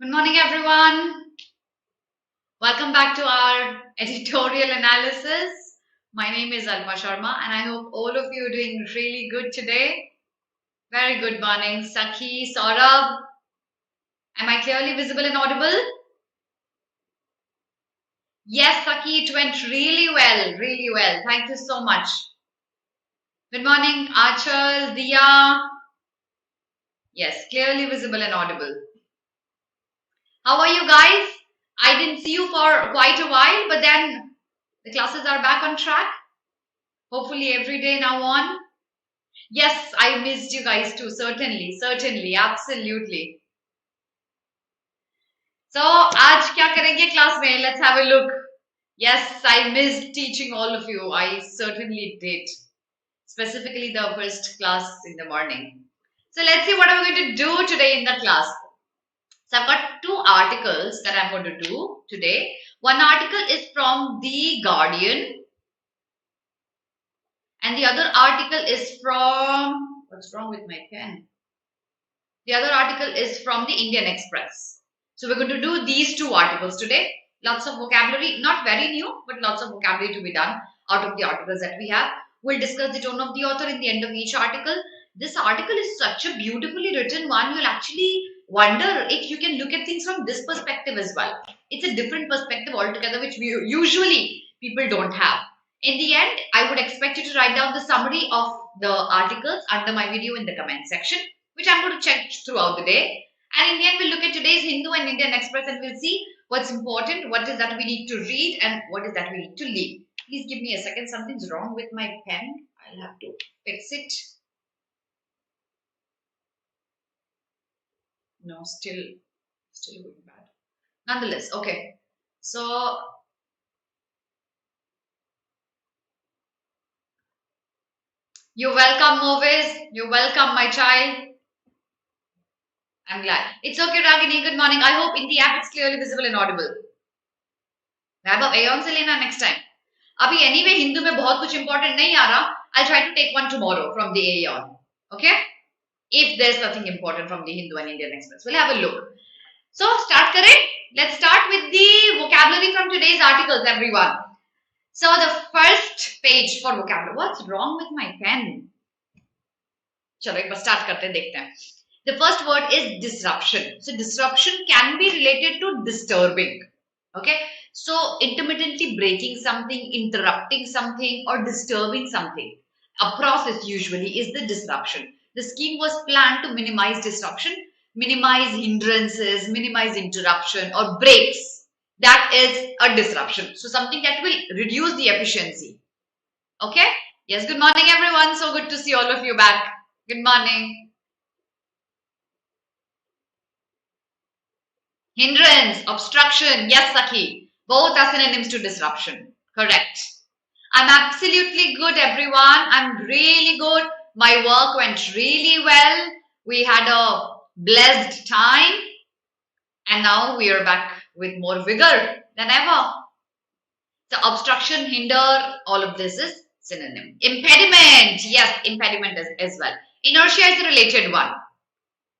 Good morning, everyone. Welcome back to our editorial analysis. My name is Alpa Sharma, and I hope all of you are doing really good today. Very good morning, Sakhi, Saurabh. Am I clearly visible and audible? Yes, Sakhi, it went really well, really well. Thank you so much. Good morning, Achal, Diya. Yes, clearly visible and audible. How are you guys? I didn't see you for quite a while, but then the classes are back on track. Hopefully every day now on. Yes, I missed you guys too. Certainly, absolutely. So, आज क्या करेंगे class में? Let's have a look. Yes, I missed teaching all of you. I certainly did. Specifically the first class in the morning. So let's see what I'm going to do today in the class. So I've got two articles that I'm going to do today. One article is from The Guardian, and the other article is from, what's wrong with my pen? The other article is from the Indian Express. So we're going to do these two articles today. Lots of vocabulary, not very new, but lots of vocabulary to be done out of the articles that we have. We'll discuss the tone of the author in the end of each article. This article is such a beautifully written one. You'll actually wonder if you can look at things from this perspective as well. It's a different perspective altogether, which usually people don't have. In the end, I would expect you to write down the summary of the articles under my video in the comment section, which I'm going to check throughout the day. And in the end, we'll look at today's Hindu and Indian Express and we'll see what's important, what is that we need to read, and what is that we need to leave. Please give me a second. Something's wrong with my pen. I'll have to fix it. No, still going bad. Nonetheless, okay. So you're welcome, Movies. You're welcome, my child. I'm glad. It's okay, Ragini. Good morning. I hope in the app it's clearly visible and audible. Vaibhav, Aeon se lena next time. Abhi anyway, Hindu में बहुत कुछ important नहीं आ रहा. I'll try to take one tomorrow from the Aeon. Okay? If there's nothing important from the Hindu and Indian Express. We'll have a look. So, start kare. Let's start with the vocabulary from today's articles, everyone. So, the first page for vocabulary. What's wrong with my pen? चलो एक बार start करते हैं देखते हैं. The first word is disruption. So disruption can be related to disturbing. Okay. So intermittently breaking something, interrupting something, or disturbing something. A process usually is the disruption. The scheme was planned to minimize disruption, minimize hindrances, minimize interruption or breaks. That is a disruption. So something that will reduce the efficiency. Okay. Yes. Good morning, everyone. So good to see all of you back. Good morning. Hindrance, obstruction, yes, Sakhi. Both are synonyms to disruption. Correct. I'm absolutely good, everyone. I'm really good. My work went really well. We had a blessed time. And now we are back with more vigor than ever. So obstruction, hinder, all of this is synonym. Impediment, yes, impediment as well. Inertia is a related one.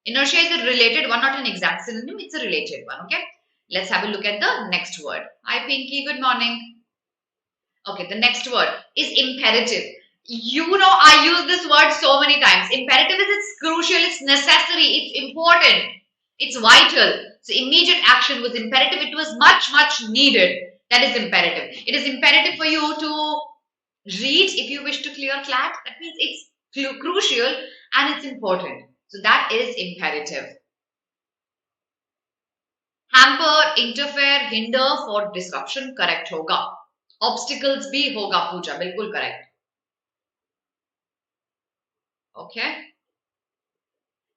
Inertia is a related one, not an exact synonym. It's a related one. Okay. Let's have a look at the next word. Hi, Pinky. Good morning. Okay. The next word is imperative. You know, I use this word so many times. Imperative is it's crucial. It's necessary. It's important. It's vital. So immediate action was imperative. It was much needed. That is imperative. It is imperative for you to read if you wish to clear CLAT. That means it's crucial and it's important. So that is imperative. Hamper, interfere, hinder for disruption, correct hoga. Obstacles bhi hoga puja, bilkul correct. Okay.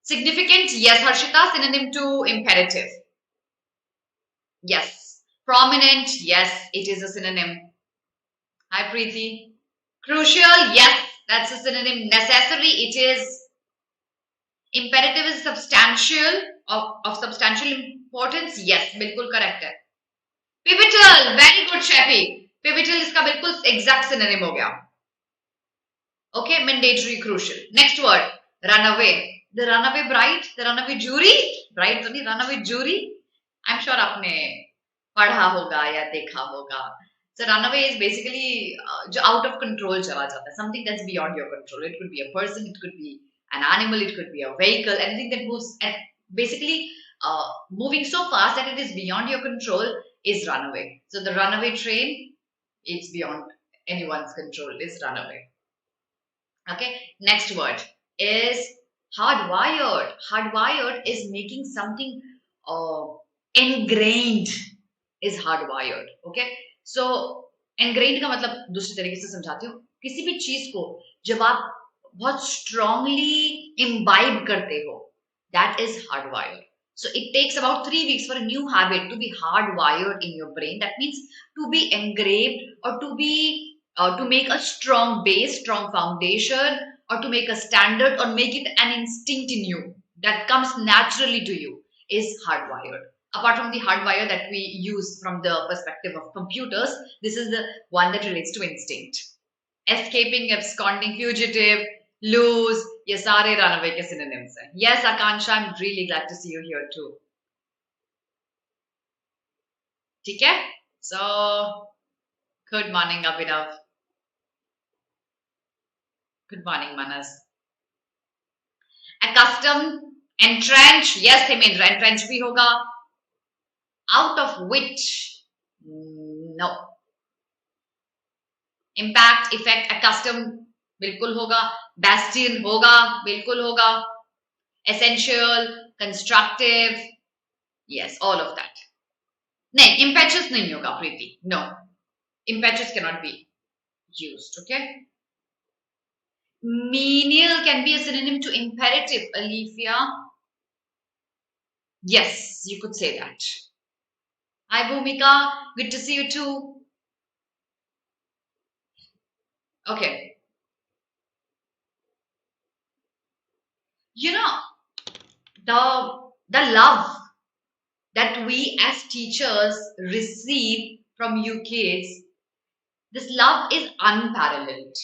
Significant, yes, Harshita, synonym to imperative. Yes. Prominent, yes, it is a synonym. Hi, Preeti. Crucial, yes, that's a synonym. Necessary, it is. Imperative is substantial, of substantial importance. Yes, bilkul correct hai. Pivotal, very good, Shefi. Pivotal iska bilkul exact synonym ho gaya. Okay, mandatory, crucial. Next word, runaway. The runaway bride, the runaway jury. Bride, sorry, runaway jury. I'm sure आपने पढ़ा होगा या देखा होगा. So runaway is basically जो out of control चला जाता है. Something that's beyond your control. It could be a person, it could be an animal, it could be a vehicle, anything that moves and basically moving so fast that it is beyond your control is runaway. So the runaway train, it's beyond anyone's control. Is runaway. Okay. Next word is hardwired. Hardwired is making something uh, ingrained. Is hardwired. Okay. So ingrained का मतलब दूसरे तरीके से समझाती हूँ. किसी भी चीज को जब आप बहुत strongly imbibe करते हो, that is hardwired. So it takes about 3 weeks for a new habit to be hardwired in your brain. That means to be engraved or to be to make a strong base, strong foundation, or to make a standard or make it an instinct in you that comes naturally to you is hardwired. Apart from the hardwire that we use from the perspective of computers, this is the one that relates to instinct. Escaping, absconding, fugitive, lose, ये सारे runaway के synonyms हैं. Yes, Akansha, I'm really glad to see you here too. ठीक है? So, good morning, Abhinav. Good morning, Manas. Accustom, entrench, yes, Hemendra, entrench भी होगा. Out of which, no. Impact, effect, accustom, बिल्कुल होगा. Bastion होगा, बिल्कुल होगा. Essential, constructive, yes, all of that. नहीं, impetuous नहीं होगा, Preeti. No, impetuous cannot be used. Okay. Menial can be a synonym to imperative, Alifia. Yes, you could say that. Hi, Bhumika. Good to see you too. Okay. You know, the love that we as teachers receive from you kids, this love is unparalleled.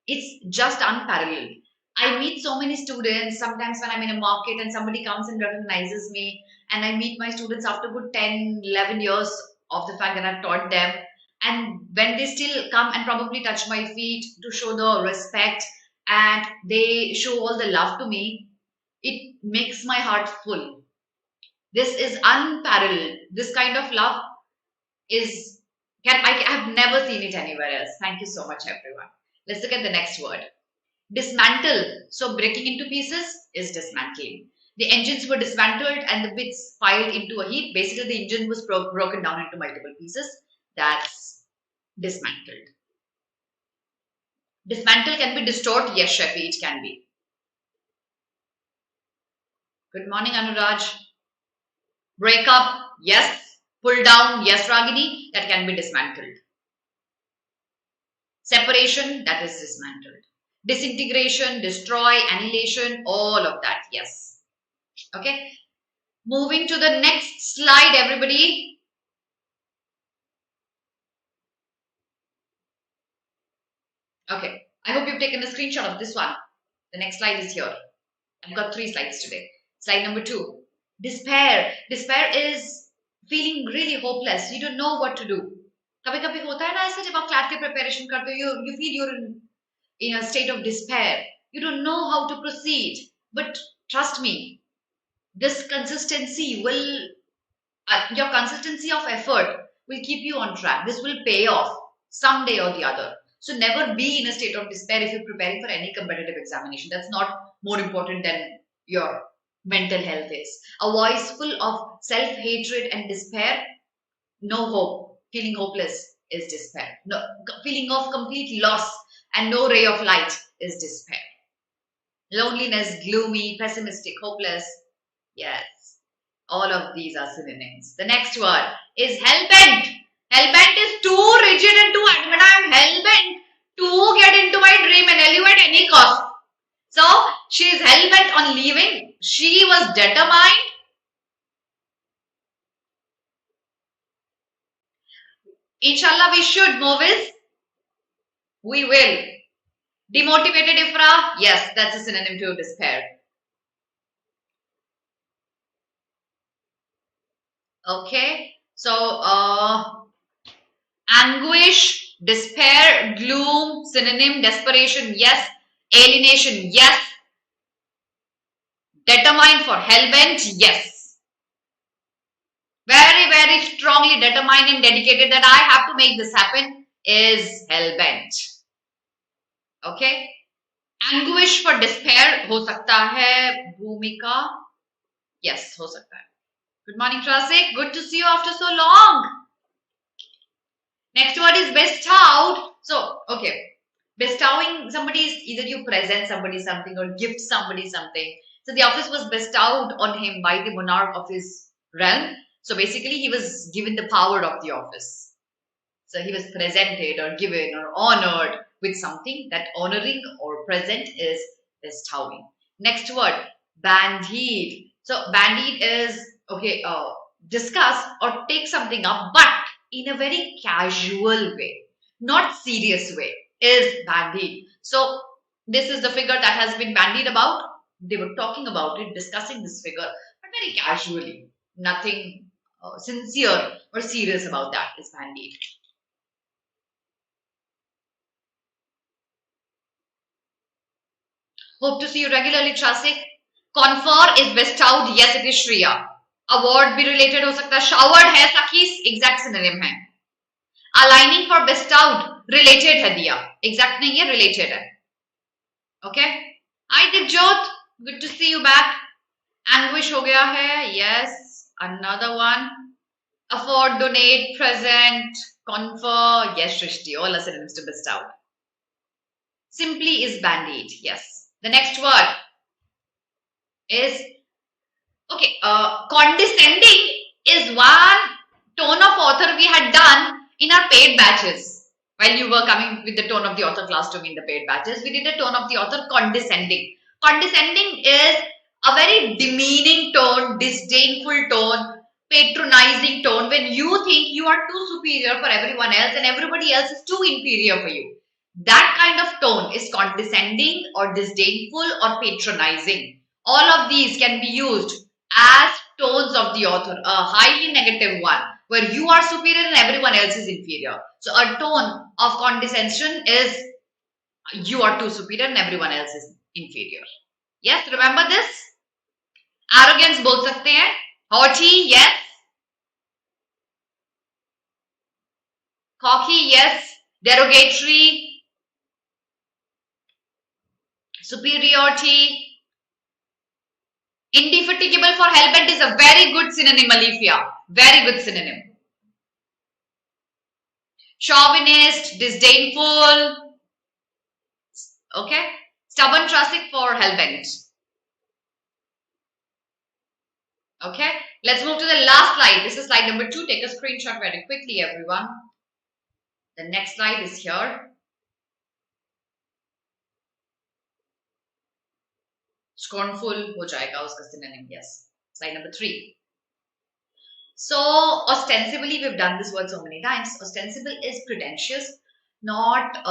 It's just unparalleled. I meet so many students sometimes when I'm in a market and somebody comes and recognizes me, and I meet my students after good 10, 11 years of the fact that I've taught them. And when they still come and probably touch my feet to show the respect and they show all the love to me, it makes my heart full. This is unparalleled. This kind of love is, I have never seen it anywhere else. Thank you so much, everyone. Let's look at the next word. Dismantle. So breaking into pieces is dismantling. The engines were dismantled and the bits piled into a heap. Basically, the engine was broken down into multiple pieces. That's dismantled. Dismantle can be distort. Yes, Shafi, it can be. Good morning, Anuraj. Break up. Yes. Pull down. Yes, Ragini. That can be dismantled. Separation. That is dismantled. Disintegration, destroy, annihilation, all of that. Yes. Okay. Moving to the next slide, everybody. Okay. I hope you've taken a screenshot of this one. The next slide is here. I've got 3 slides today. Slide number 2. Despair. Despair is feeling really hopeless. You don't know what to do. कभी-कभी होता है ना ऐसा जब आप CLAT के preparation करते हो, you feel you're in a state of despair. You don't know how to proceed. But trust me, this consistency will, your consistency of effort will keep you on track. This will pay off someday or the other. So never be in a state of despair if you're preparing for any competitive examination. That's not more important than your mental health is. A voice full of self-hatred and despair, no hope. Feeling hopeless is despair. No, feeling of complete loss and no ray of light is despair. Loneliness, gloomy, pessimistic, hopeless. Yes, all of these are synonyms. The next word is hell-bent. Hell-bent is too rigid and too adamant. I am hell-bent to get into my dream and LU at any cost. So, she is hell-bent on leaving. She was determined. Inshallah, we should, Movies. We will. Demotivated, Ifra? Yes, that's a synonym to despair. Okay, so anguish, despair, gloom, synonym, desperation, yes. Alienation, yes. Determined for hellbent, yes. Very, very strongly determined and dedicated that I have to make this happen is hellbent. Okay. Anguish for despair हो सकता है भूमिका, yes हो सकता है. Good morning, Trasik. Good to see you after so long. Next word is bestowed. So, okay. Bestowing somebody is either you present somebody something or gift somebody something. So the office was bestowed on him by the monarch of his realm. So basically he was given the power of the office. So he was presented or given or honored with something. That honoring or present is bestowing. Next word, bandied. So bandied is, okay, discuss or take something up, but in a very casual way, not serious way, is bandied. So this is the figure that has been bandied about. They were talking about it, discussing this figure, but very casually. Nothing sincere or serious about that is bandied. Hope to see you regularly, Trasik. Confer is bestowed. Yes, it is Shriya. Award भी related हो सकता है. Showered है Sakis. Exact synonym है. Aligning for bestowed related है दिया. Exact नहीं है, related है. Okay. Hi Dibjot. Good to see you back. Anguish हो गया है. Yes. Another one. Afford, donate, present, confer. Yes, Shrishti. All are synonyms to bestowed. Simply is bandied. Yes. The next word is, okay, condescending is one tone of author we had done in our paid batches. While you were coming with the tone of the author class to me in the paid batches, we did a tone of the author condescending. Condescending is a very demeaning tone, disdainful tone, patronizing tone when you think you are too superior for everyone else and everybody else is too inferior for you. That kind of tone is condescending or disdainful or patronizing. All of these can be used as tones of the author, a highly negative one where you are superior and everyone else is inferior. So a tone of condescension is you are too superior and everyone else is inferior. Yes, remember this? Arrogance बोल सकते हैं. Haughty, yes. Cocky, yes. Derogatory. Superiority. Indefatigable for hellbent is a very good synonym, Alifia. Very good synonym. Chauvinist, disdainful. Okay. Stubborn, trusting for hellbent. Okay. Let's move to the last slide. This is slide number 2. Take a screenshot very quickly, everyone. The next slide is here. Scornful ho jayega uska synonym. Yes. Slide number 3. So ostensibly, we've done this word so many times. Ostensible is pretentious, not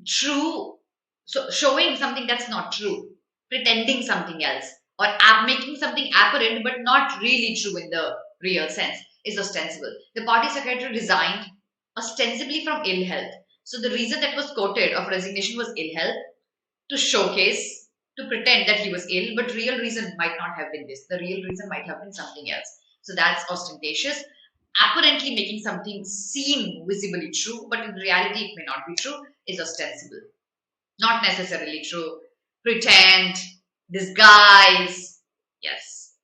true. So showing something that's not true, pretending something else, or making something apparent but not really true in the real sense is ostensible. The party secretary resigned ostensibly from ill health. So the reason that was quoted of resignation was ill health, to showcase, to pretend that he was ill, but real reason might not have been this. The real reason might have been something else. So that's ostentatious. Apparently making something seem visibly true, but in reality it may not be true, is ostensible. Not necessarily true. Pretend, disguise, yes.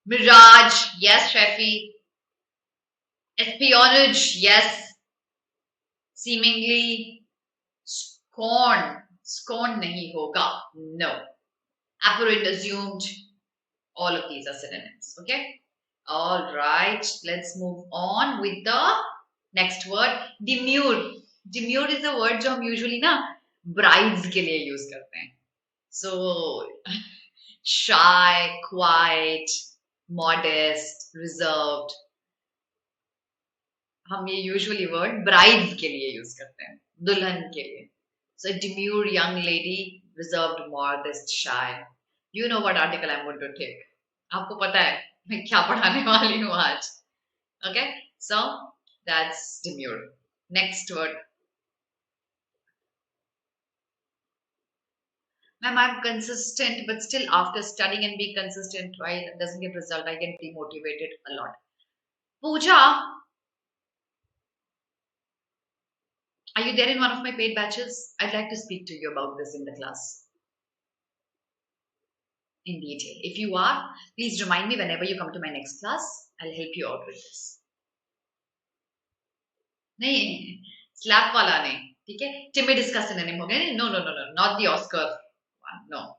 Mirage, yes, Shrefi. Espionage, yes. Seemingly. Scorn, scorn nahi hoga, no. Apparent, assumed, all of these are synonyms, okay? All right, let's move on with the next word, demure. Demure is a word जो हम usually ना brides के लिए use करते हैं. So shy, quiet, modest, reserved. हम ये usually word brides के लिए use करते हैं, दुल्हन के लिए. So a demure young lady, reserved, modest, shy. You know what article I'm going to take. आपको पता है मैं क्या पढ़ाने वाली हूँ आज. Okay, so that's demure. Next word. Ma'am, I'm consistent, but still after studying and being consistent, right, doesn't get result, I get demotivated a lot. Pooja, are you there in one of my paid batches? I'd like to speak to you about this in the class in detail. If you are, please remind me whenever you come to my next class. I'll help you out with this. नहीं, slap वाला नहीं, ठीक है? Timid इसका synonym हो गया. No, no, no, no, not the Oscar one. No.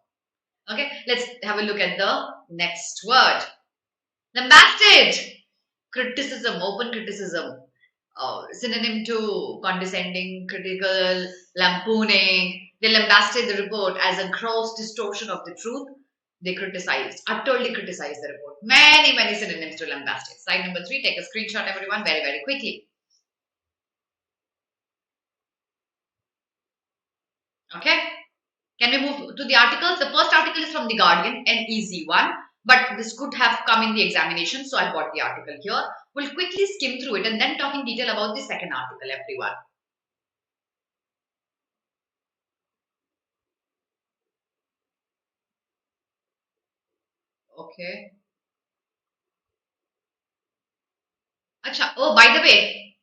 Okay, let's have a look at the next word. Lambasted. Criticism, open criticism. Synonym to condescending, critical, lampooning. They lambasted the report as a gross distortion of the truth. They criticized, utterly criticized the report. Many, many synonyms to lambasted. Slide number 3, take a screenshot, everyone, very, very quickly. Okay? Can we move to the articles? The first article is from The Guardian, an easy one, but this could have come in the examination, so I've got the article here. We'll quickly skim through it and then talk in detail about the second article, everyone. Okay. Acha, oh, by the way,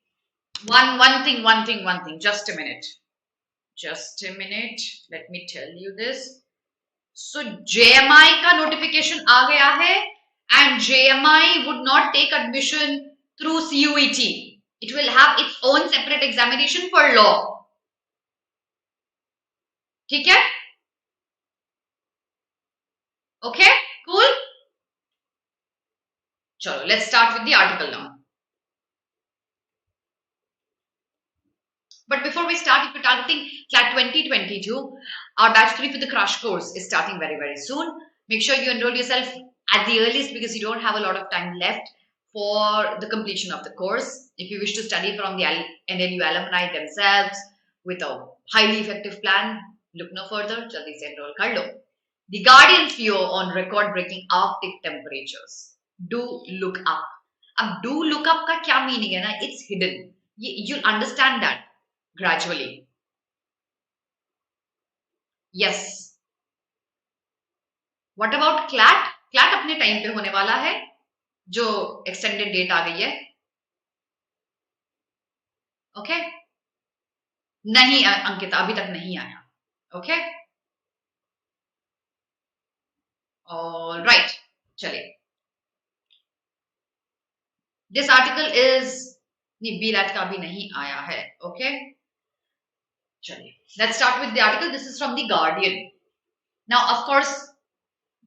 one thing. Just a minute. Just a minute. Let me tell you this. So JMI का notification आ गया है, and JMI would not take admission through CUET. It will have its own separate examination for law. ठीक है? Okay, cool. Chalo, let's start with the article now. But before we start, if you're targeting CLAT 2022, our batch 3 for the crash course is starting very, very soon. Make sure you enroll yourself at the earliest because you don't have a lot of time left for the completion of the course. If you wish to study from the NLU alumni themselves with a highly effective plan, look no further, jaldi se enroll kar lo. The Guardian's view on record-breaking Arctic temperatures. Do look up. अब do look up का क्या meaning है ना? It's hidden. You'll understand that gradually. Yes. What about CLAT? CLAT अपने time पे होने वाला है, जो extended date आ गई है. Okay? नहीं अंकिता, अभी तक नहीं आया. Okay? All right. चलिए. This article is BLAT का अभी नहीं आया है. Okay? चलिए. Let's start with the article. This is from The Guardian. Now, of course,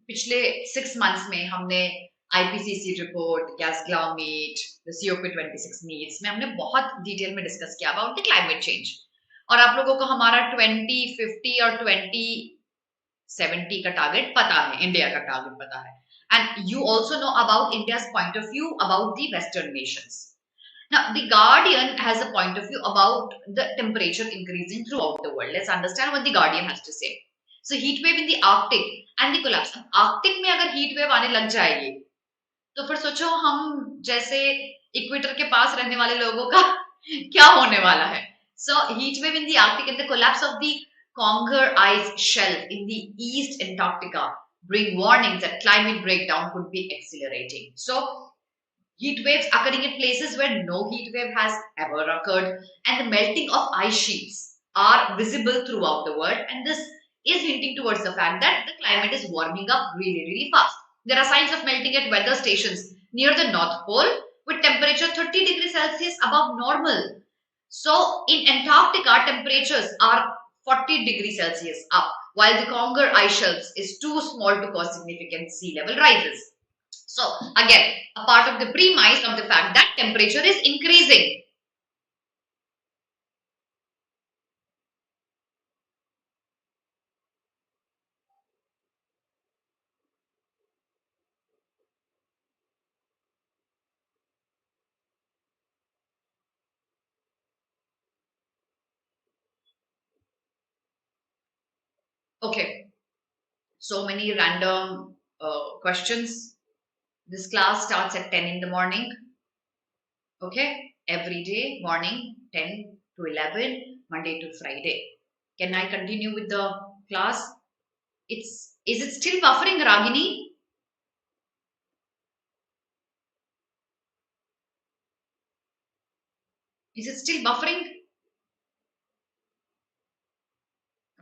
पिछले 6 months में हमने IPCC report, Glasgow meet, the COP26 meets में हमने बहुत डिटेल में डिस्कस किया अबाउट द क्लाइमेट चेंज. और आप लोगों को हमारा 2050 और 2070 का टारगेट पता है, इंडिया का टारगेट पता है. And you also know about India's point of view about the western Nations. Now, The Guardian has a point of view about the temperature increasing throughout the world. Let's understand what The Guardian has to say. So, heat wave in the Arctic and the collapse. Arctic में अगर heat wave आने लग जाएगी, तो फिर सोचो हम जैसे इक्वेटर के पास रहने वाले लोगों का क्या होने वाला है. So, heat wave in the Arctic and the collapse of the Conger ice shelf in the East Antarctica bring warnings that climate breakdown could be accelerating. So, heat waves occurring in places where no heat wave has ever occurred, and the melting of ice sheets are visible throughout the world, and this is hinting towards the fact that the climate is warming up really, really fast. There are signs of melting at weather stations near the North Pole with temperature 30 degrees Celsius above normal. So in Antarctica, temperatures are 40 degrees Celsius up, while the Conger ice shelves is too small to cause significant sea level rises. So again, a part of the premise of the fact that temperature is increasing. Okay, so many random questions. This class starts at 10 in the morning. Okay, every day morning 10 to 11, Monday to Friday. Can I continue with the class? Is it still buffering, Ragini? Is it still buffering?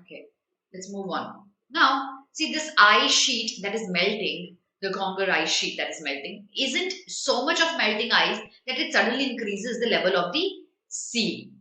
Okay, let's move on. Now, see this ice sheet that is melting, the Congar ice sheet that is melting, isn't so much of melting ice that it suddenly increases the level of the sea.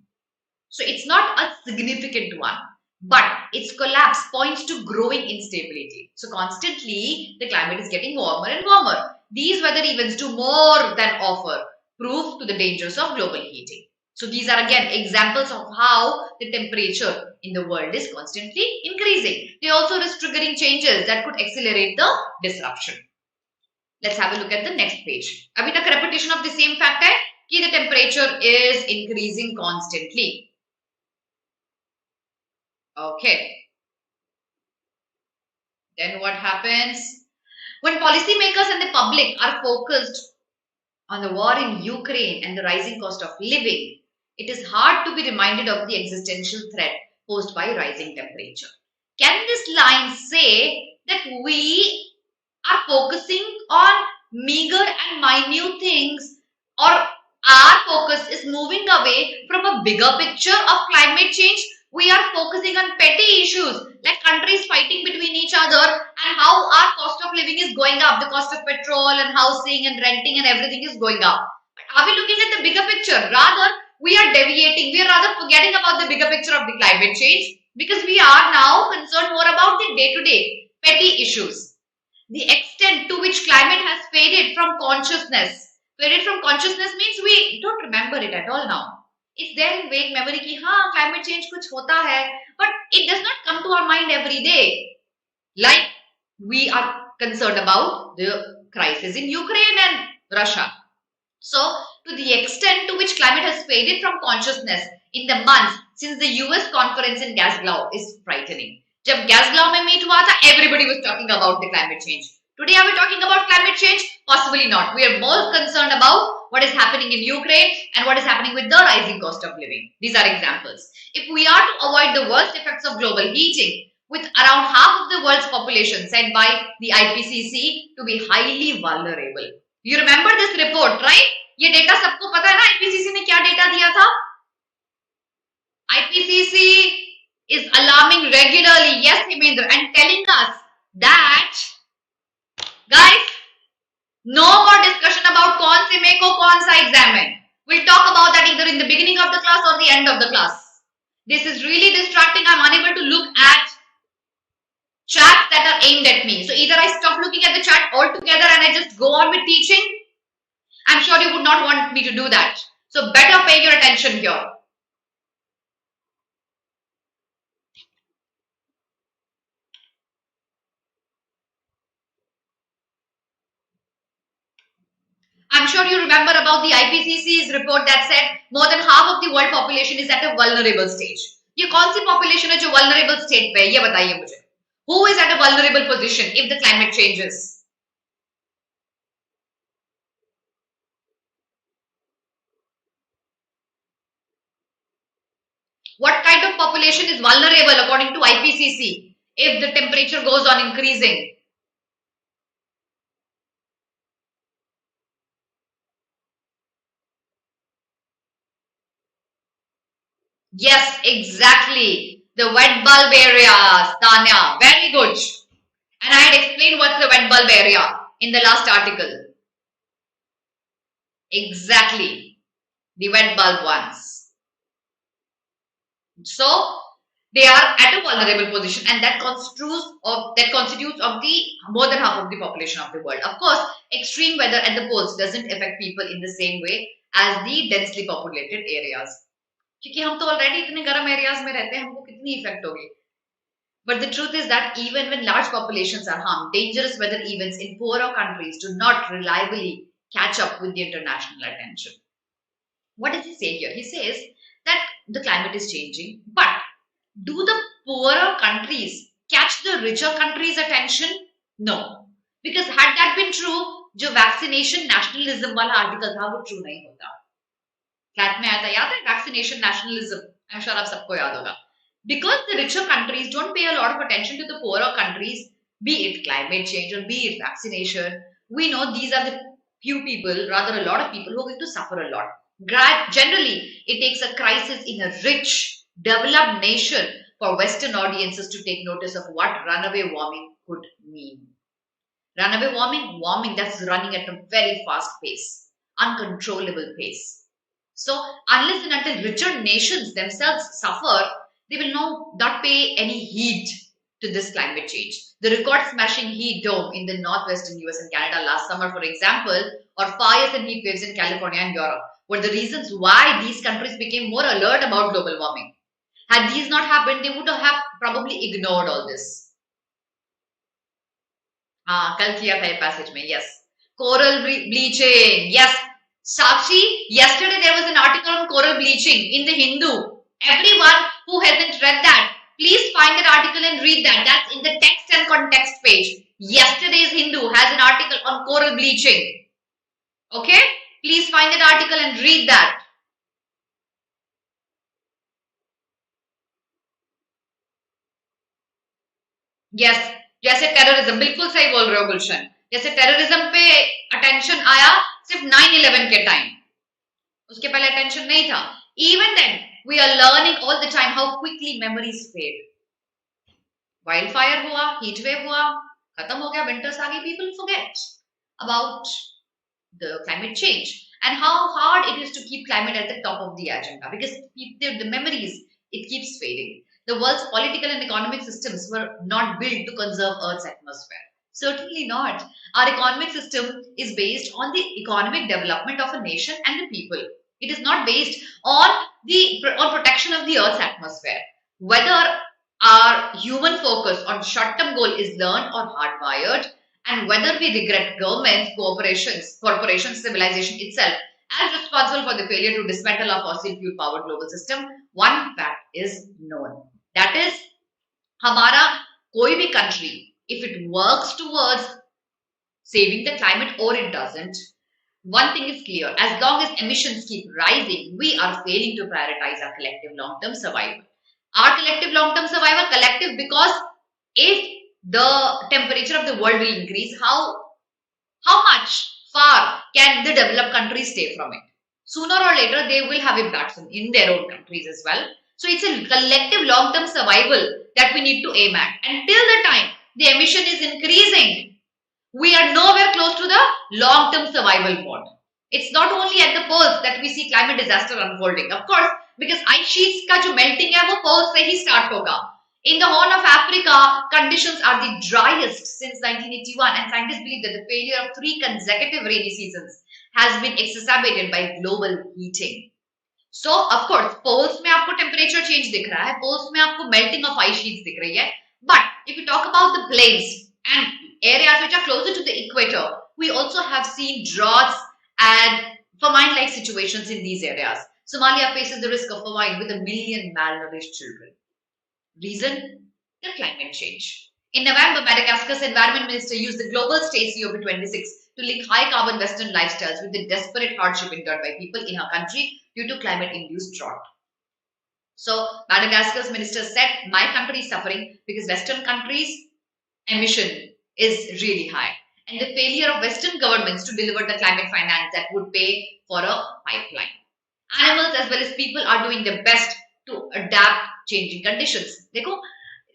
So it's not a significant one, but its collapse points to growing instability. So constantly the climate is getting warmer and warmer. These weather events do more than offer proof to the dangers of global heating. So these are again examples of how the temperature in the world is constantly increasing. They also risk triggering changes that could accelerate the disruption. Let's have a look at the next page. अभी तक repetition of the same fact है कि the temperature is increasing constantly. Okay. Then what happens? When policymakers and the public are focused on the war in Ukraine and the rising cost of living, it is hard to be reminded of the existential threat posed by rising temperature. Can this line say that we are focusing on meager and minute things, or our focus is moving away from a bigger picture of climate change? We are focusing on petty issues like countries fighting between each other and how our cost of living is going up. The cost of petrol and housing and renting and everything is going up. But are we looking at the bigger picture? Rather, we are deviating. We are rather forgetting about the bigger picture of the climate change because we are now concerned more about the day-to-day petty issues. The extent to which climate has faded from consciousness. Faded from consciousness means we don't remember it at all now. It's there in vague memory कि हाँ climate change कुछ होता है, but it does not come to our mind every day. Like we are concerned about the crisis in Ukraine and Russia. So to the extent to which climate has faded from consciousness in the months since the US conference in Glasgow is frightening. जब Glasgow में meet हुआ था, everybody was talking about the climate change. Today are we talking about climate change? Possibly not. We are more concerned about what is happening in Ukraine and what is happening with the rising cost of living. These are examples. If we are to avoid the worst effects of global heating, with around half of the world's population said by the IPCC to be highly vulnerable. You remember this report, right? ये data सबको पता है ना IPCC ने क्या data दिया था? IPCC is alarming regularly, yes Hemendra, and telling us that, guys, no more discussion about kaun se mein ko kaun sa exam hai. We'll talk about that either in the beginning of the class or the end of the class. This is really distracting. I'm unable to look at chats that are aimed at me. So either I stop looking at the chat altogether and I just go on with teaching. I'm sure you would not want me to do that. So better pay your attention here. I'm sure you remember about the IPCC's report that said more than half of the world population is at a vulnerable stage. ये कौन सी population है जो vulnerable state पे है? ये बताइए मुझे. Who is at a vulnerable position if the climate changes? What kind of population is vulnerable according to IPCC if the temperature goes on increasing? Yes, exactly. The wet bulb areas, Tanya. Very good. And I had explained what's the wet bulb area in the last article. Exactly. The wet bulb ones. So they are at a vulnerable position, and that constitutes of the more than half of the population of the world. Of course, extreme weather at the poles doesn't affect people in the same way as the densely populated areas. क्योंकि हम तो already इतने गर्म areas में रहते हैं, हमको कितनी effect होगी? But the truth is that even when large populations are harmed, dangerous weather events in poorer countries do not reliably catch up with the international attention. What does he say here? He says that the climate is changing, but do the poorer countries catch the richer countries' attention? No. Because had that been true, जो vaccination nationalism वाला article था वो true नहीं होता। CLAT में आया था, याद है? Vaccination nationalism, I am sure आप सबको याद होगा। Because the richer countries don't pay a lot of attention to the poorer countries, be it climate change or be it vaccination, we know these are the few people, rather a lot of people who are going to suffer a lot. Generally, it takes a crisis in a rich, developed nation for Western audiences to take notice of what runaway warming could mean. Runaway warming that's running at a very fast pace, uncontrollable pace. So unless and until richer nations themselves suffer, they will not pay any heed to this climate change. The record-smashing heat dome in the northwestern US and Canada last summer, for example, or fires and heat waves in California and Europe were the reasons why these countries became more alert about global warming. Had these not happened, they would have probably ignored all this. कल किया था ये passage में, yes. Coral bleaching, yes. Sakshi, yesterday there was an article on coral bleaching in the Hindu. Everyone who hasn't read that, please find that article and read that. That's in the text and context page. Yesterday's Hindu has an article on coral bleaching. Okay? Please find that article and read that. Yes. जैसे terrorism, बिल्कुल सही बोल रहे हो गुलशन, जैसे terrorism pay attention आया सिर्फ 9/11 के टाइम, उसके पहले अटेंशन नहीं था. Even then, we are learning all the time how quickly memories fade. Wildfire हुआ, heat wave हुआ, खत्म हो गया, winters आ गई, people forget about the climate change and how hard it is to keep climate at the top of the agenda because the memories, it keeps fading. The world's political and economic systems were not built to conserve Earth's atmosphere. Certainly not. Our economic system is based on the economic development of a nation and the people. It is not based on protection of the Earth's atmosphere. Whether our human focus on short-term goal is learned or hardwired, and whether we regret governments, corporations, civilization itself as responsible for the failure to dismantle our fossil fuel-powered global system, one fact is known. That is, हमारा कोई भी country, if it works towards saving the climate or it doesn't, one thing is clear: as long as emissions keep rising, we are failing to prioritize our collective long-term survival. Our collective long-term survival, collective because if the temperature of the world will increase, how much far can the developed countries stay from it? Sooner or later, they will have impacts in their own countries as well. So it's a collective long-term survival that we need to aim at. Until the time the emission is increasing, we are nowhere close to the long-term survival mode. It's not only at the poles that we see climate disaster unfolding. Of course, because ice sheets का जो melting है वो poles से ही start होगा. In the Horn of Africa, conditions are the driest since 1981, and scientists believe that the failure of 3 consecutive rainy seasons has been exacerbated by global heating. So, of course, poles में आपको temperature change दिख रहा है, poles में आपको melting of ice sheets दिख रही है. But if you talk about the plains and areas which are closer to the equator, we also have seen droughts and famine-like situations in these areas. Somalia faces the risk of famine with 1 million malnourished children. Reason? The climate change. In November, Madagascar's environment minister used the global stage COP26 to link high carbon Western lifestyles with the desperate hardship endured by people in her country due to climate-induced drought. So, Madagascar's minister said, my country is suffering because Western countries' emission is really high, and the failure of Western governments to deliver the climate finance that would pay for a pipeline. Animals as well as people are doing their best to adapt changing conditions. देखो,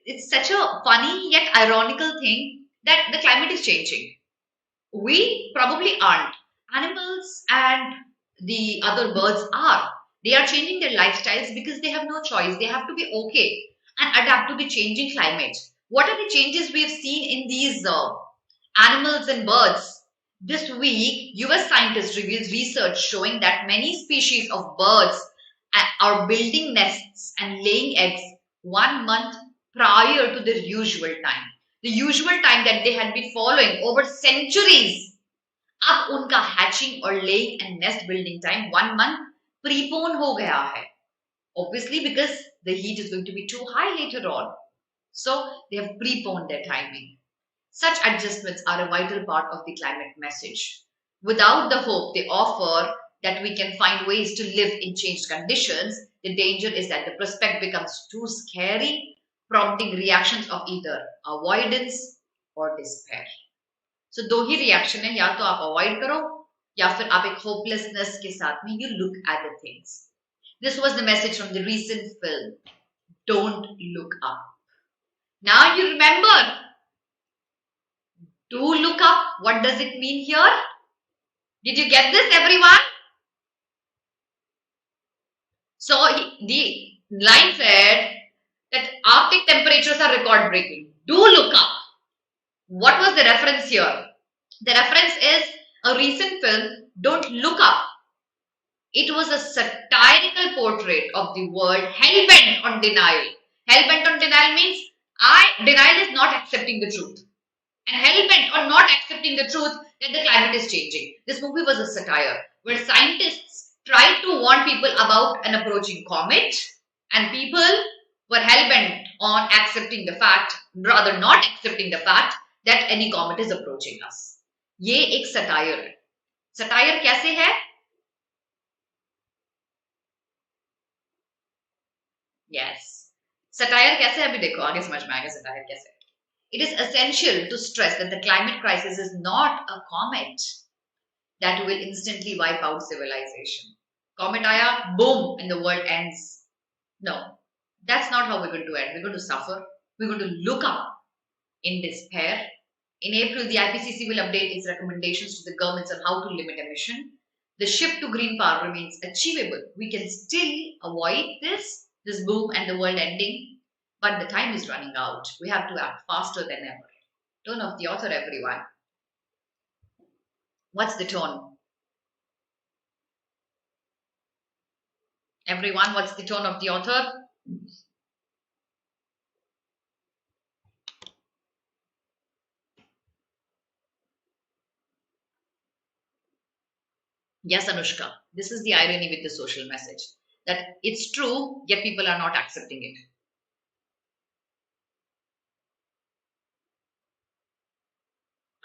it's such a funny yet ironical thing that the climate is changing. We probably aren't. Animals and the other birds are. They are changing their lifestyles because they have no choice. They have to be okay and adapt to the changing climate. What are the changes we have seen in these animals and birds? This week, US scientists revealed research showing that many species of birds are building nests and laying eggs 1 month prior to their usual time. The usual time that they had been following over centuries. अब उनका hatching or laying and nest building time 1 month prepone हो गया है. Obviously because the heat is going to be too high later on. So they have preponed their timing. Such adjustments are a vital part of the climate message. Without the hope they offer that we can find ways to live in changed conditions, the danger is that the prospect becomes too scary, prompting reactions of either avoidance or despair. So दो ही reaction है, या तो आप avoid करो या फिर आप एक hopelessness के साथ में you look at the things. This was the message from the recent film, Don't Look Up. Now you remember, do look up. What does it mean here? Did you get this, everyone? So the line said that Arctic temperatures are record breaking. Do look up. What was the reference here? The reference is a recent film, Don't Look Up. It was a satirical portrait of the world hell-bent on denial. Hell-bent on denial means denial is not accepting the truth. And hell-bent on not accepting the truth that the climate is changing. This movie was a satire where scientists tried to warn people about an approaching comet, and people were hell-bent on accepting the fact, rather not accepting the fact that any comet is approaching us. ये एक satire है. Satire कैसे है? Yes. Satire कैसे है? अभी देखो, आगे समझ में आएगा satire कैसे. It is essential to stress that the climate crisis is not a comet that will instantly wipe out civilization. Comet aaya, boom, and the world ends. No, that's not how we're going to end. We're going to suffer. We're going to look up in despair. In April, the IPCC will update its recommendations to the governments on how to limit emission. The shift to green power remains achievable. We can still avoid this boom and the world ending, but the time is running out. We have to act faster than ever. Tone of the author, everyone. What's the tone? Everyone, what's the tone of the author? Yes, Anushka, this is the irony with the social message. That it's true, yet people are not accepting it.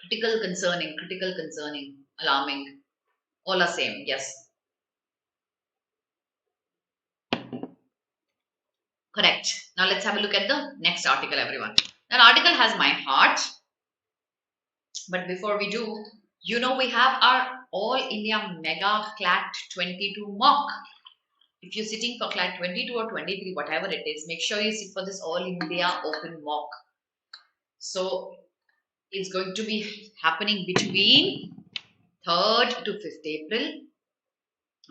Critical, concerning, alarming, all are same, yes. Correct. Now let's have a look at the next article, everyone. That article has my heart. But before we do, you know we have our All India Mega CLAT 22 mock. If you're sitting for CLAT 22 or 23, whatever it is, make sure you sit for this All India Open mock. So it's going to be happening between 3rd to 5th April.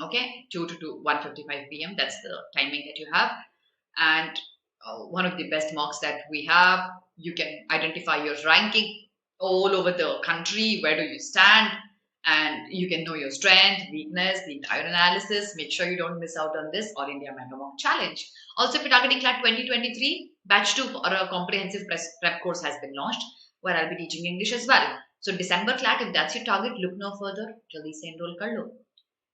Okay, 2 to 1:55 p.m. That's the timing that you have. And one of the best mocks that we have. You can identify your ranking all over the country. Where do you stand? And you can know your strength, weakness, the entire analysis. Make sure you don't miss out on this All India Mega Mock Challenge. Also, if you're targeting CLAT 2023, Batch 2 or a comprehensive prep course has been launched, where I'll be teaching English as well. So, December CLAT, if that's your target, look no further. Jaldi se enroll kar lo.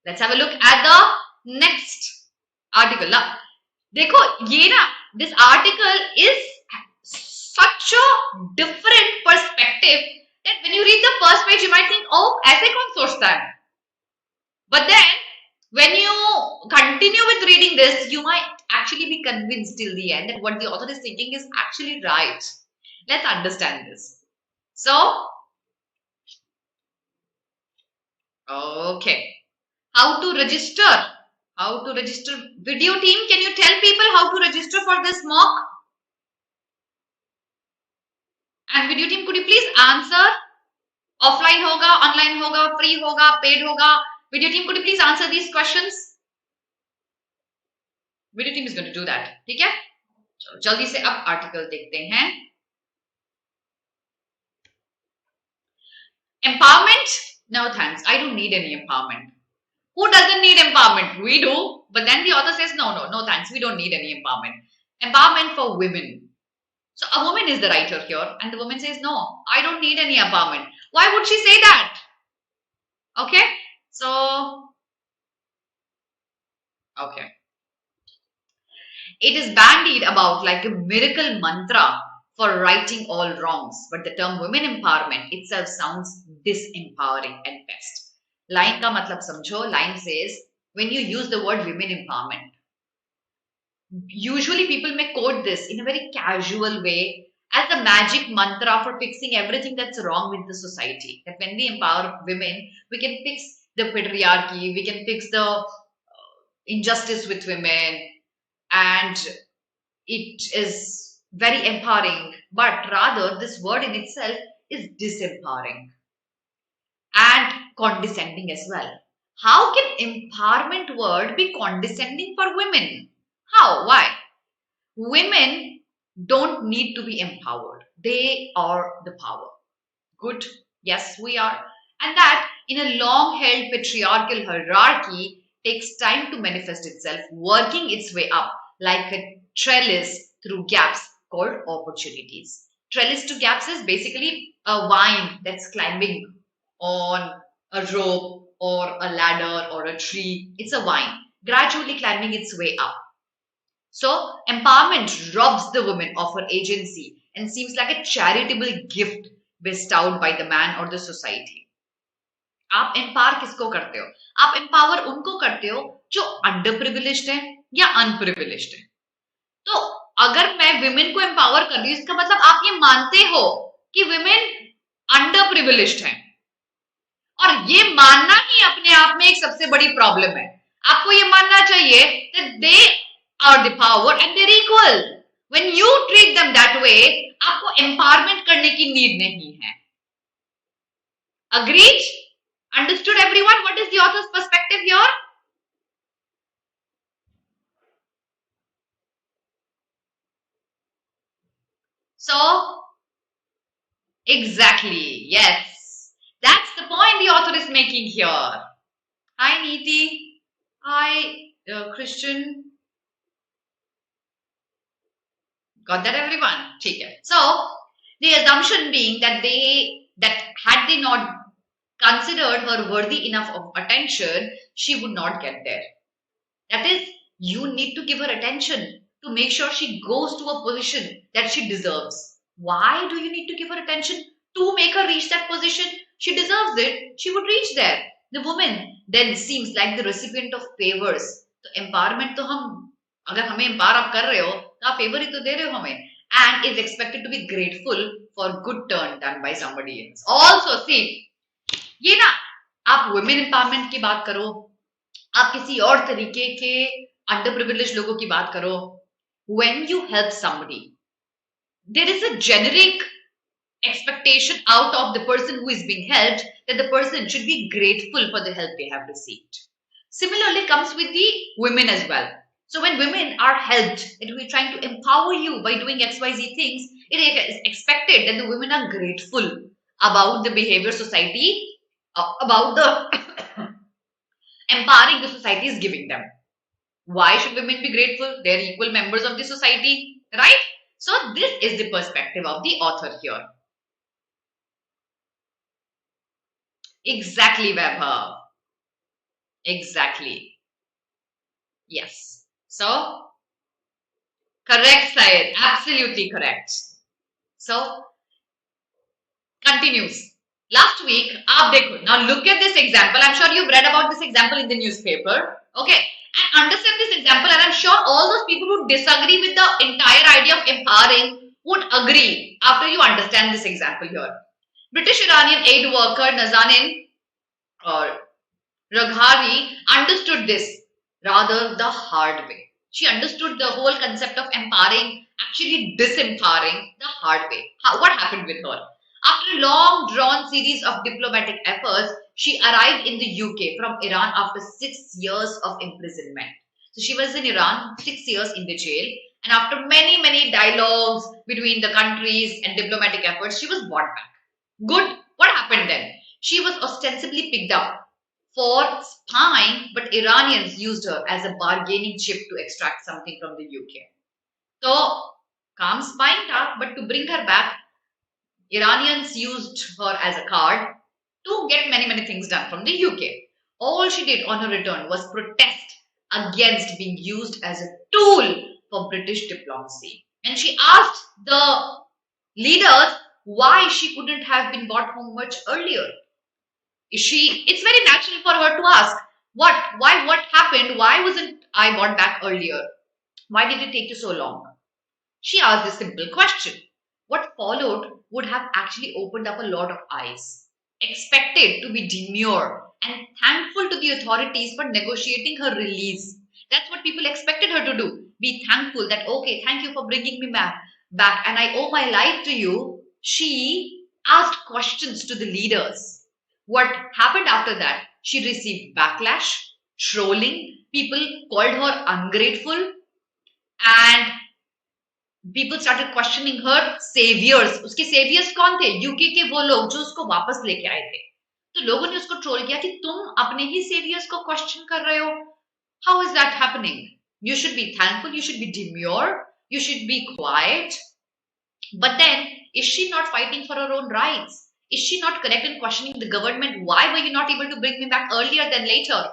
Let's have a look at the next article. Now, देखो ये ना, this article is such a different perspective that when you read the first page, you might think, oh, ऐसे कौन सोचता है? But then, when you continue with reading this, you might actually be convinced till the end that what the author is thinking is actually right. Let's understand this. So, okay. How to register? How to register? Video team, can you tell people how to register for this mock? And video team, could you please answer? Offline hoga, online hoga, free hoga, paid hoga? Video team, could you please answer these questions? Video team is going to do that. ठीक है? चलो जल्दी से अब article देखते हैं. Empowerment? No thanks. I don't need any empowerment. Who doesn't need empowerment? We do. But then the author says, no thanks. We don't need any empowerment. Empowerment for women. So a woman is the writer here, and the woman says, no, I don't need any empowerment. Why would she say that? Okay. So, okay. It is bandied about like a miracle mantra for righting all wrongs, but the term women empowerment itself sounds disempowering at best. Line ka matlab samjho. Line says, when you use the word women empowerment, usually people may quote this in a very casual way as a magic mantra for fixing everything that's wrong with the society. That when we empower women, we can fix the patriarchy, we can fix the injustice with women, and it is very empowering. But rather, this word in itself is disempowering and condescending as well. How can empowerment word be condescending for women? How? Why? Women don't need to be empowered. They are the power. Good. Yes, we are. And that in a long held patriarchal hierarchy takes time to manifest itself, working its way up like a trellis through gaps called opportunities. Trellis to gaps is basically a vine that's climbing on a rope or a ladder or a tree. It's a vine gradually climbing its way up. So empowerment robs the woman of her agency and seems like a charitable gift bestowed by the man or the society. आप empower किसको करते हो? आप empower उनको करते हो जो under privileged है या अनप्रिविलेज्ड है. तो अगर मैं विमेन को एम्पावर कर रही हूं, इसका मतलब आप ये मानते हो कि विमेन अंडर प्रिविलेज्ड है, और ये मानना ही अपने आप में एक सबसे बड़ी प्रॉब्लम है. आपको ये मानना चाहिए that they are the power and they're equal. When you treat them that way, आपको empowerment करने की नीड नहीं है. Agreed? Understood everyone? What is the author's perspective here? So, exactly, yes. That's the point the author is making here. Hi, Neeti. Hi, Christian. Got that, everyone? Okay. So, the assumption being that had they not considered her worthy enough of attention, she would not get there. That is, you need to give her attention to make sure she goes to a position that she deserves. Why do you need to give her attention? To make her reach that position. She deserves it. She would reach there. The woman then seems like the recipient of favors. So empowerment, तो हम अगर हमें empower आप कर रहे हो, तो आप favor ही तो दे रहे हो हमें, and is expected to be grateful for good turn done by somebody else. Also, see, ये ना आप वुमेन एम्पावरमेंट की बात करो, आप किसी और तरीके के अंडर प्रिविलेज लोगों की बात करो, when you help somebody, there is a generic expectation out of the person who is being helped that the person should be grateful for the help they have received. Similarly comes with the women as well. So when women are helped, that we're trying to empower you by doing XYZ things, it is expected that the women are grateful about the behavior society, about the empowering the society is giving them. Why should women be grateful? They're equal members of the society, right? So this is the perspective of the author here. Exactly, Vaibhav. Exactly. Yes. So, correct, Syed. Absolutely correct. So, continues. Last week, aap dekho. Now look at this example. I'm sure you've read about this example in the newspaper. Okay. And understand this example, and I'm sure all those people who disagree with the entire idea of empowering would agree after you understand this example here. British Iranian aid worker Nazanin or Raghari understood this rather the hard way. She understood the whole concept of empowering, actually disempowering the hard way. What happened with her? After a long drawn series of diplomatic efforts, she arrived in the UK from Iran after 6 years of imprisonment. So she was in Iran 6 years in the jail, and after many dialogues between the countries and diplomatic efforts, she was brought back. Good. What happened then? She was ostensibly picked up for spying, but Iranians used her as a bargaining chip to extract something from the UK. So, काम spying था, but to bring her back, Iranians used her as a card to get many things done from the UK. All she did on her return was protest against being used as a tool for British diplomacy. And she asked the Leaders, why she couldn't have been brought home much earlier? It's very natural for her to ask, what happened? Why wasn't I brought back earlier? Why did it take you so long? She asked this simple question. What followed would have actually opened up a lot of eyes. Expected to be demure and thankful to the authorities for negotiating her release. That's what people expected her to do. Be thankful that, okay, thank you for bringing me back and I owe my life to you. She asked questions to the leaders. What happened after that? She received backlash, trolling, people called her ungrateful, and people started questioning her saviors. उसके saviors कौन थे? UK के वो लोग जो उसको वापस लेके आए थे. तो लोगों ने उसको ट्रोल किया कि तुम अपने ही saviors को question कर रहे हो. How is that happening? You should be thankful, you should be demure, you should be quiet. But then, is she not fighting for her own rights? Is she not correct in questioning the government? Why were you not able to bring me back earlier than later?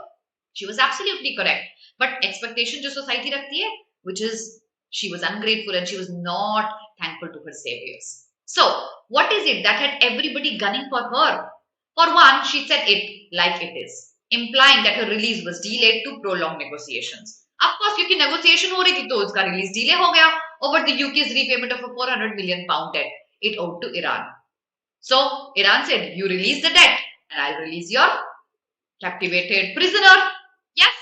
She was absolutely correct. But expectation जो society रखती है, which is she was ungrateful and she was not thankful to her saviors. So, what is it that had everybody gunning for her? For one, she said it like it is, implying that her release was delayed to prolong negotiations. Of course, क्योंकि negotiation हो रही थी तो उसका release delay हो गया over the UK's repayment of a 400 million pound debt it owed to Iran. So, Iran said, you release the debt and I'll release your captivated prisoner. Yes.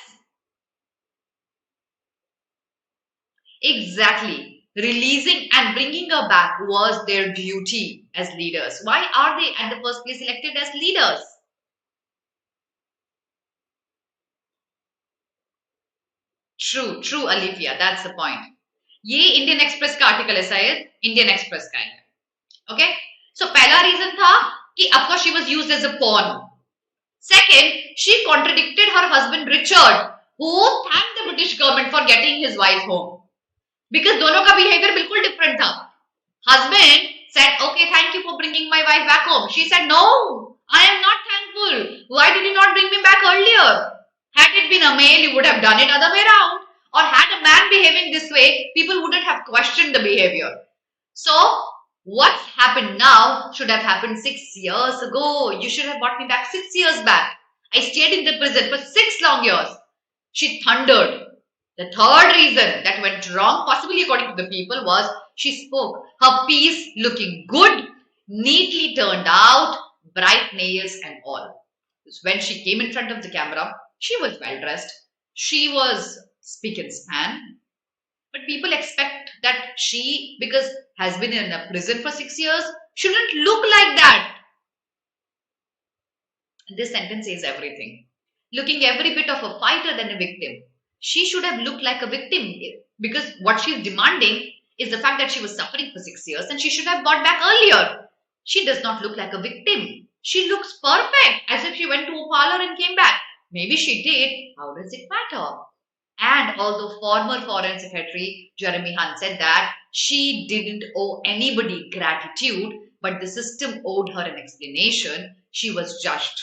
Exactly. Releasing and bringing her back was their duty as leaders. Why are they at the first place elected as leaders? True, Alifia. That's the point. ये Indian express का article है शायद Indian express का है. Okay so पहला reason था कि of course she was used as a pawn. Second, she contradicted her husband Richard who thanked the British government for getting his wife home. Because दोनों का behaviour बिल्कुल different था. Husband said, okay, thank you for bringing my wife back home. She said, no, I am not thankful. Why did you not bring me back earlier? Had it been a male, you would have done it other way around. Or had a man behaving this way, people wouldn't have questioned the behavior. So, what's happened now should have happened 6 years ago. You should have brought me back 6 years back. I stayed in the prison for 6 long years. She thundered. The third reason that went wrong, possibly according to the people, was she spoke. Her piece looking good, neatly turned out, bright nails and all. When she came in front of the camera, she was well dressed. She was speak and span. But people expect that she, because has been in a prison for 6 years, shouldn't look like that. This sentence says everything. Looking every bit of a fighter than a victim. She should have looked like a victim because what she's demanding is the fact that she was suffering for 6 years and she should have got back earlier. She does not look like a victim. She looks perfect as if she went to a parlor and came back. Maybe she did. How does it matter? And although former Foreign Secretary Jeremy Hunt said that she didn't owe anybody gratitude, but the system owed her an explanation, she was judged,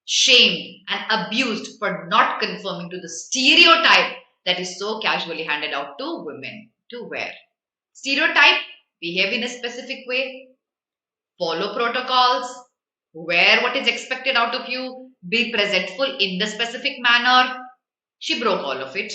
shamed and abused for not conforming to the stereotype that is so casually handed out to women to wear. Stereotype, behave in a specific way, follow protocols, wear what is expected out of you, be presentful in the specific manner. She broke all of it.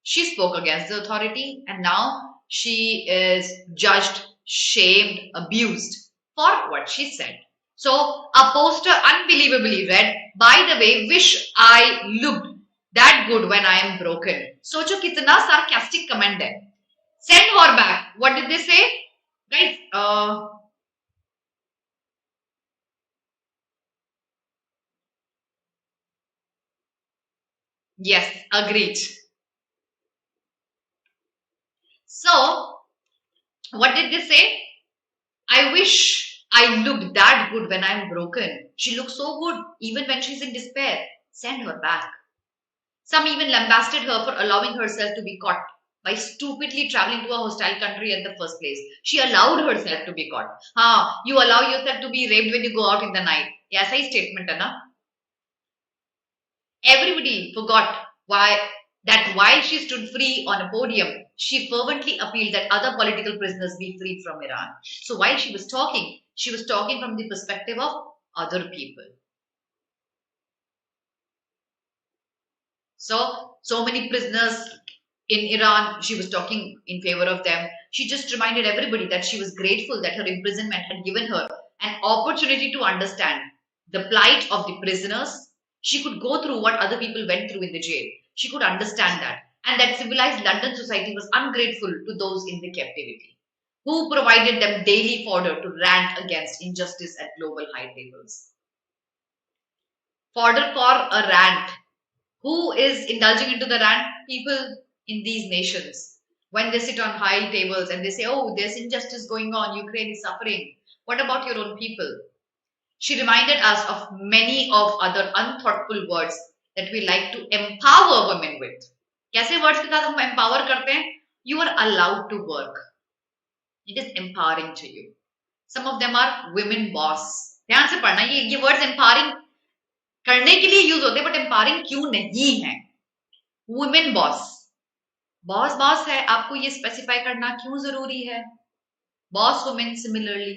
She spoke against the authority and now she is judged, shamed, abused for what she said. So, a poster unbelievably read, by the way, wish I looked that good when I am broken. सोचो कितना sarcastic comment है. Send her back. What did they say? Guys, yes, agreed. So, what did they say? I wish I looked that good when I'm broken. She looks so good even when she's in despair. Send her back. Some even lambasted her for allowing herself to be caught by stupidly traveling to a hostile country in the first place. She allowed herself to be caught. You allow yourself to be raped when you go out in the night. Yeah, ऐसा statement है ना? Everybody forgot why that while she stood free on a podium, she fervently appealed that other political prisoners be freed from Iran. So while she was talking from the perspective of other people. So many prisoners in Iran, she was talking in favor of them. She just reminded everybody that she was grateful that her imprisonment had given her an opportunity to understand the plight of the prisoners. She could go through what other people went through in the jail. She could understand that. And that civilized London society was ungrateful to those in the captivity, who provided them daily fodder to rant against injustice at global high tables. Fodder for a rant. Who is indulging into the rant? People in these nations. When they sit on high tables and they say, oh, there's injustice going on, Ukraine is suffering. What about your own people? She reminded us of many of other unthoughtful words that we like to empower women with. कैसे words के साथ हम empower करते हैं? You are allowed to work. It is empowering to you. Some of them are women boss. ध्यान से पढ़ना, ये words empowering करने के लिए यूज होते हैं, बट एम्पावरिंग क्यों नहीं है? वुमेन बॉस, बॉस है, आपको ये स्पेसिफाई करना क्यों जरूरी है? Boss women similarly,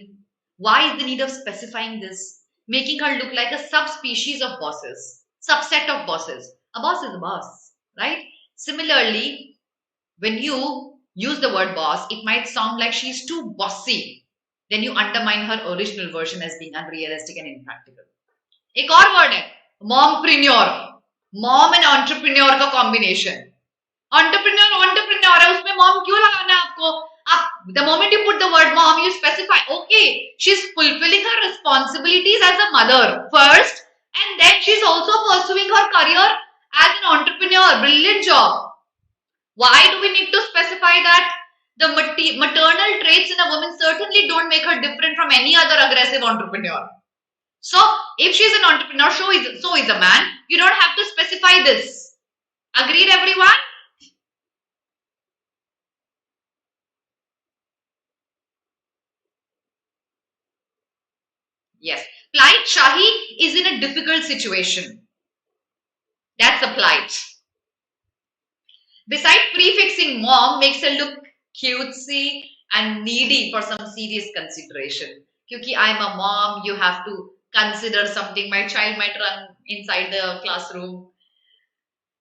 why is the need of specifying this, making her look like a sub species of bosses, subset of bosses. A boss is a boss, right? Similarly, when you use the word boss, it might sound like she is too bossy. Then you undermine her original version as being unrealistic and impractical. एक और word है mompreneur. Mom and entrepreneur का combination. Entrepreneur है, उसमें mom क्यों लगाना है आपको? आप the moment you put the word mom, you specify, okay, she is fulfilling her responsibilities as a mother first, and then she is also pursuing her career as an entrepreneur. Brilliant job. Why do we need to specify that? The maternal traits in a woman certainly don't make her different from any other aggressive entrepreneur. So, if she is an entrepreneur, so is a man. You don't have to specify this. Agreed, everyone? Yes. Plight Shahi is in a difficult situation. That's a plight. Besides, prefixing mom makes her look cutesy and needy for some serious consideration. Because I'm a mom, you have to consider something. My child might run inside the classroom.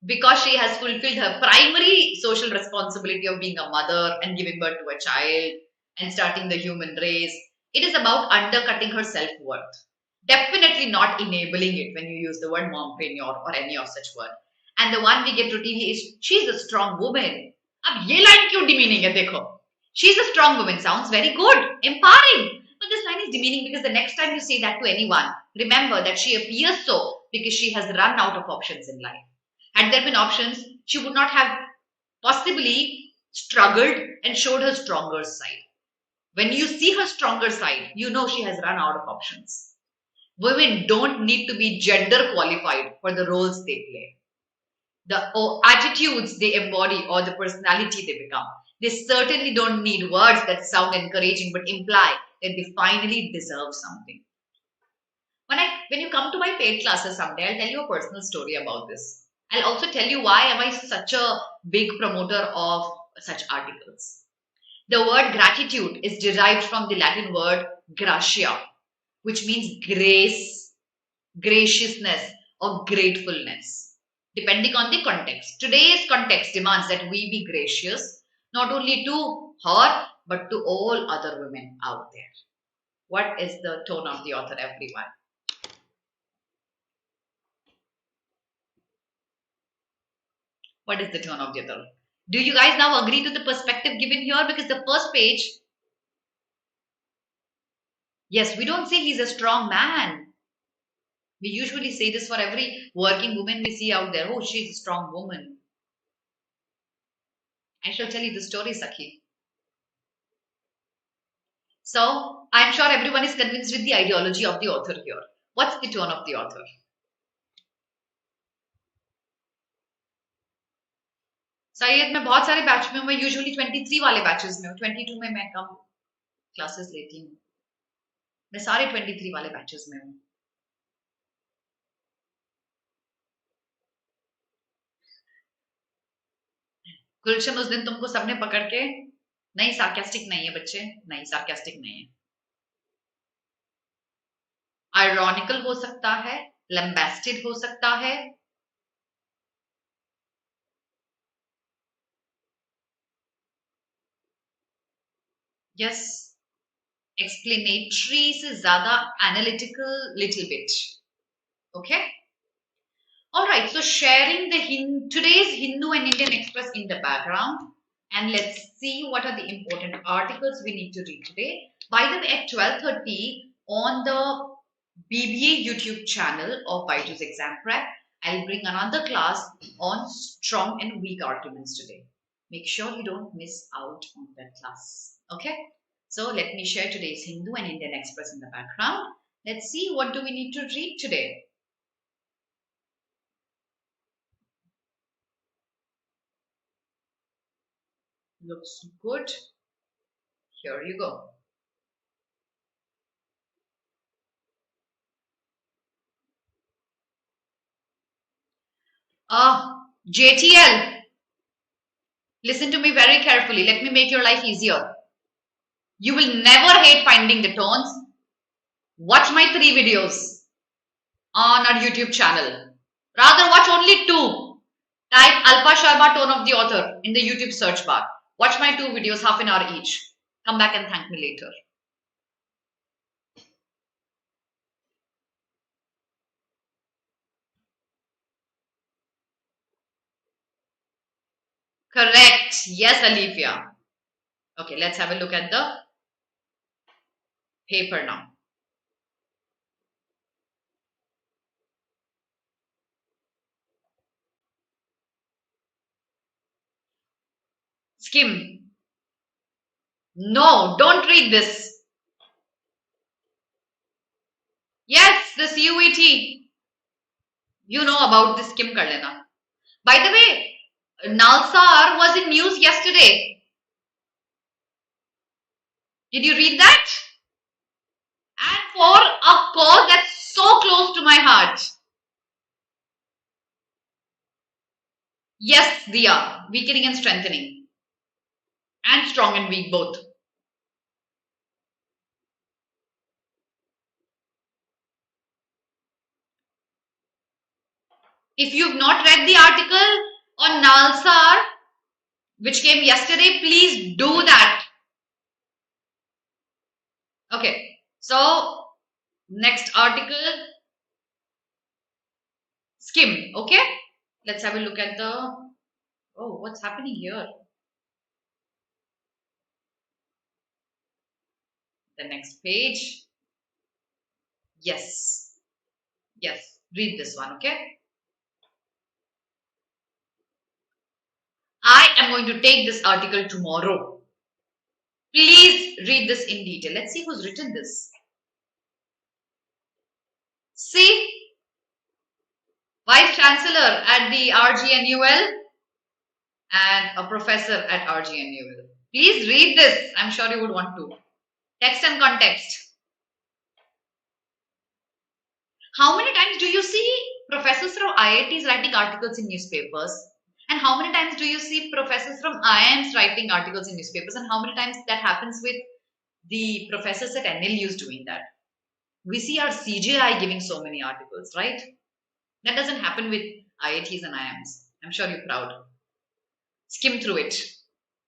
Because she has fulfilled her primary social responsibility of being a mother and giving birth to a child and starting the human race, it is about undercutting her self-worth. Definitely not enabling it when you use the word mompreneur or any of such word. And the one we get routinely is, she's a strong woman. अब ये line क्यों demeaning है? देखो, she's a strong woman sounds very good, empowering. But this line is demeaning because the next time you say that to anyone, remember that she appears so because she has run out of options in life. Had there been options, she would not have possibly struggled and showed her stronger side. When you see her stronger side, you know she has run out of options. Women don't need to be gender qualified for the roles they play. The attitudes they embody or the personality they become. They certainly don't need words that sound encouraging but imply that they finally deserve something. When you come to my paid classes someday, I'll tell you a personal story about this. I'll also tell you why am I such a big promoter of such articles. The word gratitude is derived from the Latin word gratia, which means grace, graciousness, or gratefulness, depending on the context. Today's context demands that we be gracious, not only to her, but to all other women out there. What is the tone of the author, everyone? What is the tone of the author? Do you guys now agree to the perspective given here? Because the first page, yes, we don't say he's a strong man. We usually say this for every working woman we see out there. Oh, she's a strong woman. I shall tell you the story, Sakhi. So, I'm sure everyone is convinced with the ideology of the author here. What's the tone of the author? Syed मैं बहुत सारे batch में हूँ. मैं usually 23 वाले batches में हूँ. 22 में मैं कम क्लासेस लेती हूँ. मैं सारे 23 वाले बैचेस में हूँ. गुलशन उस दिन तुमको सबने पकड़ के, नहीं सार्केस्टिक नहीं है बच्चे, नहीं सार्केस्टिक नहीं है, आयरॉनिकल हो सकता है, लैम्बास्टिड हो सकता है, यस, एक्सप्लेनेटरी से ज्यादा analytical little bit, okay. All right, so sharing the today's Hindu and Indian Express in the background, and let's see what are the important articles we need to read today. By the way, at 12:30 on the BBA YouTube channel of BYJU'S Exam Prep, I'll bring another class on strong and weak arguments today. Make sure you don't miss out on that class. Okay? So let me share today's Hindu and Indian Express in the background. Let's see what do we need to read today. Looks good. Here you go. JTL, listen to me very carefully. Let me make your life easier. You will never hate finding the tones. Watch my 3 videos on our YouTube channel. Rather, watch only 2. Type Alpa Sharma tone of the author in the YouTube search bar. Watch my 2 videos, half an hour each. Come back and thank me later. Correct. Yes, Alivia. Okay, let's have a look at the paper now. Skim. No, don't read this. Yes, the CUET. You know about this, Skim kar lena. By the way, Nalsar was in news yesterday. Did you read that? And for a cause that's so close to my heart. Yes, Diya, weakening and strengthening. And strong and weak both. If you've not read the article on Nalsar, which came yesterday, please do that. Okay, so next article, Skim, okay? Let's have a look at the, oh, what's happening here? The next page. Yes, yes, read this one, okay? I am going to take this article tomorrow. Please read this in detail. Let's see who's written this. See, Vice Chancellor at the RGNUL and a professor at RGNUL. Please read this. I'm sure you would want to. Text and context. How many times do you see professors from IITs writing articles in newspapers? And how many times do you see professors from IIMs writing articles in newspapers? And how many times that happens with the professors at NLUs doing that? We see our CJI giving so many articles, right? That doesn't happen with IITs and IIMs. I'm sure you're proud. Skim through it.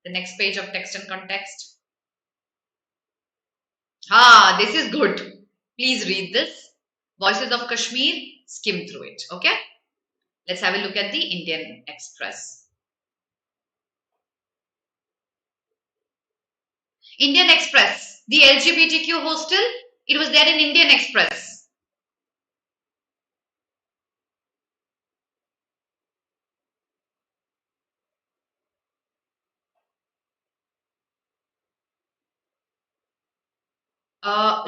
The next page of text and context. This is good. Please read this. Voices of Kashmir, skim through it, okay? Let's have a look at the Indian Express. Indian Express, the LGBTQ hostel, it was there in Indian Express.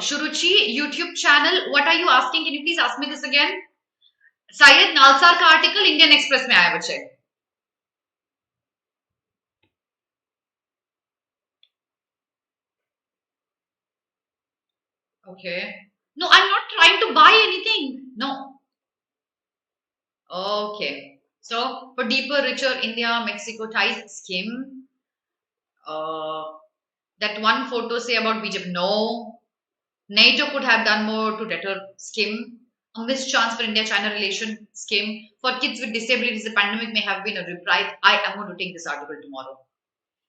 Shuruchi, YouTube channel, what are you asking? Can you please ask me this again? Syed Nalsar का article Indian Express में आया बच्चे. Okay. No, I'm not trying to buy anything. No. Okay. So for deeper, richer India-Mexico ties scheme, that one photo say about BJP? No. NATO could have done more to deter scheme. A missed chance for India-China relation scheme. For kids with disabilities, the pandemic may have been a reprieve. I am going to take this article tomorrow.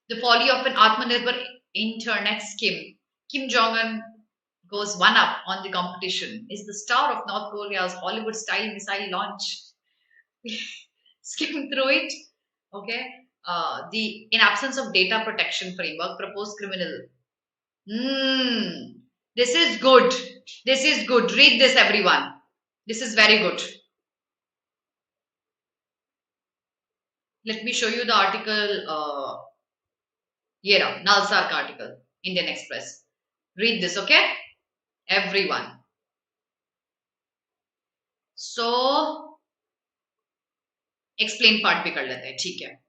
The folly of an Atmanirbhar internet scheme. Kim Jong-un goes one up on the competition. Is the star of North Korea's Hollywood-style missile launch. Skim through it. Okay. The in absence of data protection framework, proposed criminal. This is good. This is good. Read this, everyone. This is very good. Let me show you the article. Yeah, Nalsark article, Indian Express. Read this, okay? Everyone. So, explain part भी कर लेते हैं, ठीक है?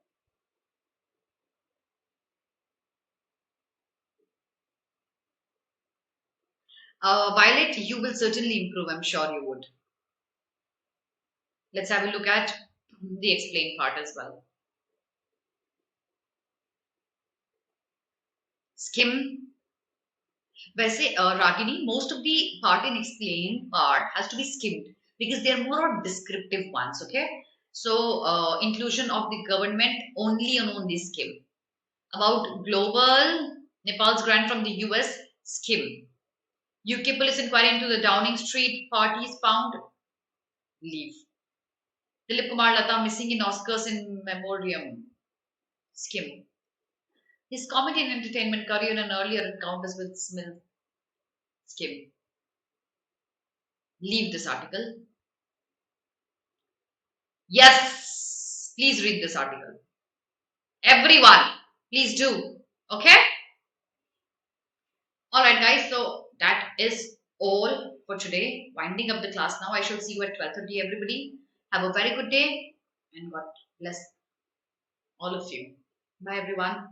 Violet, you will certainly improve. I'm sure you would. Let's have a look at the explain part as well. Skim. वैसे Ragini, most of the part in explain part has to be skimmed because they are more descriptive ones. Okay, so inclusion of the government only on the skim. About global Nepal's grant from the US skim. UK police inquiry into the Downing Street parties found. Leave. Dilip Kumar Lata missing in Oscars in memoriam. Skim. His comedy and entertainment career and earlier encounters with Smith. Skim. Leave this article. Yes, please read this article. Everyone, please do. Okay? Alright guys, so that is all for today. Winding up the class now. I shall see you at 12:30 everybody. Have a very good day and God bless all of you. Bye everyone.